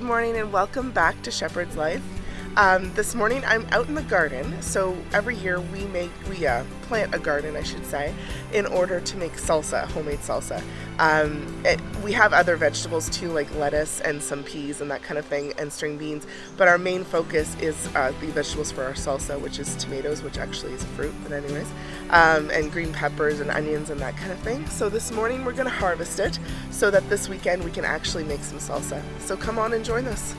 morning and welcome back to Shepherd's Life. This morning I'm out in the garden. So every year we plant a garden, I should say, in order to make salsa, homemade salsa. We have other vegetables too, like lettuce and some peas and that kind of thing, and string beans. But our main focus is the vegetables for our salsa, which is tomatoes, which actually is a fruit, but anyways, and green peppers and onions and that kind of thing. So this morning we're going to harvest it so that this weekend we can actually make some salsa. So come on and join us.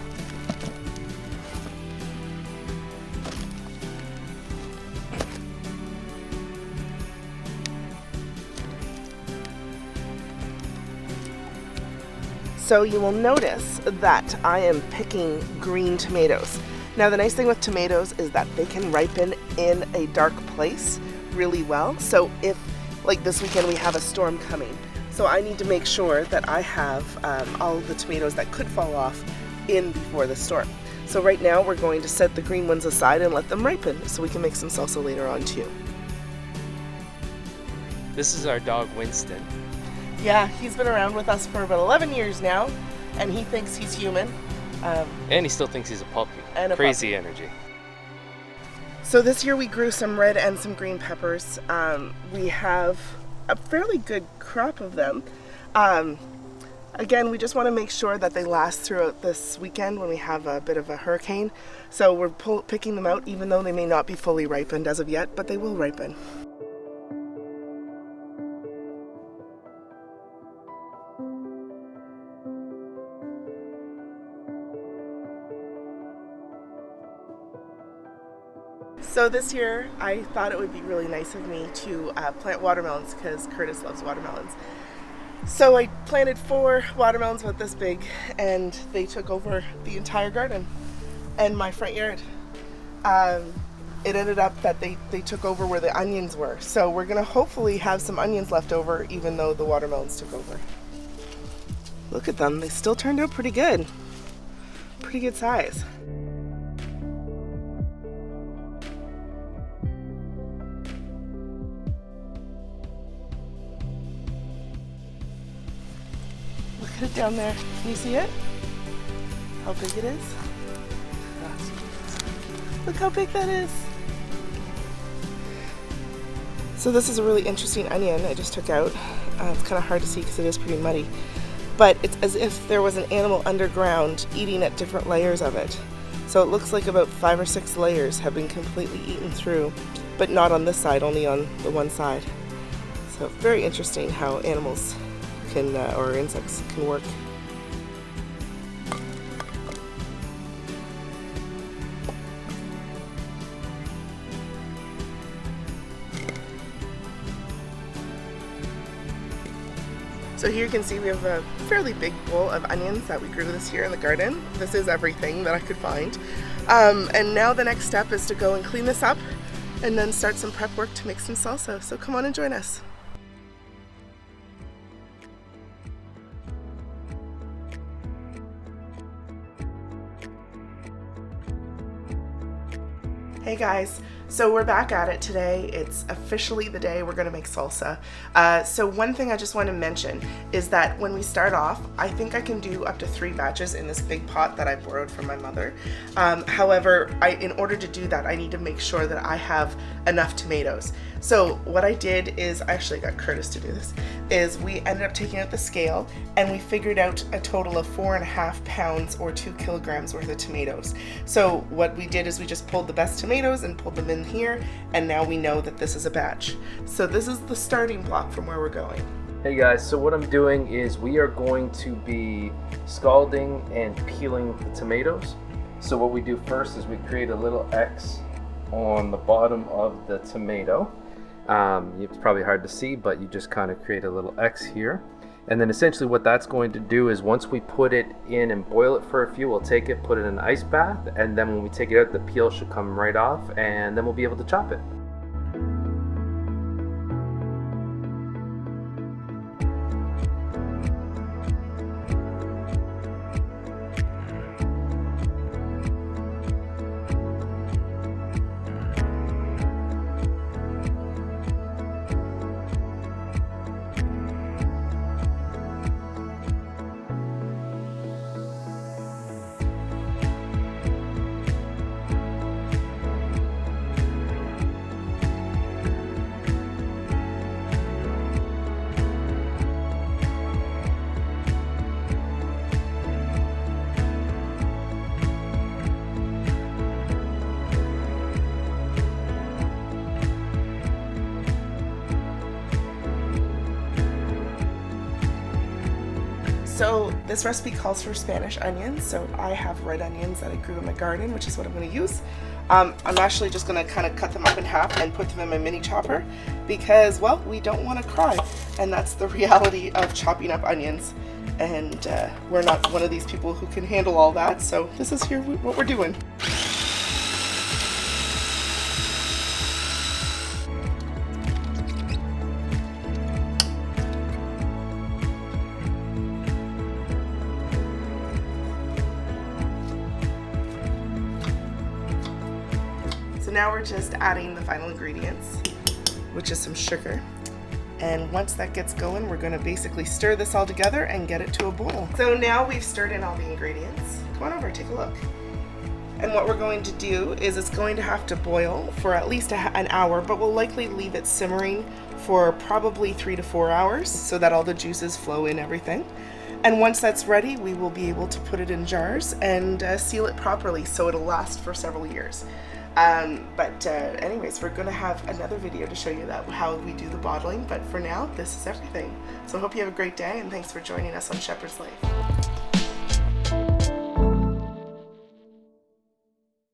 So you will notice that I am picking green tomatoes. Now the nice thing with tomatoes is that they can ripen in a dark place really well. So if, like this weekend, we have a storm coming, so I need to make sure that I have all the tomatoes that could fall off in before the storm. So right now we're going to set the green ones aside and let them ripen so we can make some salsa later on too. This is our dog Winston. Yeah, he's been around with us for about 11 years now, and he thinks he's human. And he still thinks he's a puppy. Crazy energy. So this year we grew some red and some green peppers. We have a fairly good crop of them. Again, we just want to make sure that they last throughout this weekend when we have a bit of a hurricane. So we're picking them out, even though they may not be fully ripened as of yet, but they will ripen. So this year, I thought it would be really nice of me to plant watermelons because Curtis loves watermelons. So I planted 4 watermelons about this big, and they took over the entire garden and my front yard. It ended up that they took over where the onions were. So we're gonna hopefully have some onions left over even though the watermelons took over. Look at them, they still turned out pretty good. Pretty good size. Look at it down there. Can you see it? How big it is? Look how big that is. So this is a really interesting onion I just took out. It's kind of hard to see because it is pretty muddy. But it's as if there was an animal underground eating at different layers of it. So it looks like about 5 or 6 layers have been completely eaten through, but not on this side, only on the one side. So very interesting how animals can, or insects can work. So here you can see we have a fairly big bowl of onions that we grew this year in the garden. This is everything that I could find. And now the next step is to go and clean this up and then start some prep work to make some salsa. So come on and join us. Hey guys, so we're back at it today. It's officially the day we're gonna make salsa. So one thing I just want to mention is that when we start off, I think I can do up to 3 batches in this big pot that I borrowed from my mother. However, in order to do that, I need to make sure that I have enough tomatoes. So what I did is, I actually got Curtis to do this, is we ended up taking out the scale and we figured out a total of 4.5 pounds or 2 kilograms worth of tomatoes. So what we did is we just pulled the best tomatoes and pulled them in here, and now we know that this is a batch. So this is the starting block from where we're going. Hey guys, so what I'm doing is we are going to be scalding and peeling the tomatoes. So what we do first is we create a little X on the bottom of the tomato. It's probably hard to see, but you just kind of create a little X here. And then essentially what that's going to do is once we put it in and boil it for a few, we'll take it, put it in an ice bath, and then when we take it out, the peel should come right off, and then we'll be able to chop it. So this recipe calls for Spanish onions, so I have red onions that I grew in my garden, which is what I'm going to use. I'm actually just going to kind of cut them up in half and put them in my mini chopper because, well, we don't want to cry, and that's the reality of chopping up onions, and we're not one of these people who can handle all that, so this is what we're doing. So now we're just adding the final ingredients, which is some sugar. And once that gets going, we're gonna basically stir this all together and get it to a boil. So now we've stirred in all the ingredients. Come on over, take a look. And what we're going to do is it's going to have to boil for at least an hour, but we'll likely leave it simmering for probably 3 to 4 hours so that all the juices flow in everything. And once that's ready, we will be able to put it in jars and seal it properly so it'll last for several years. Anyways, we're going to have another video to show you how we do the bottling, but for now, this is everything. So I hope you have a great day, and thanks for joining us on Shepherd's Life.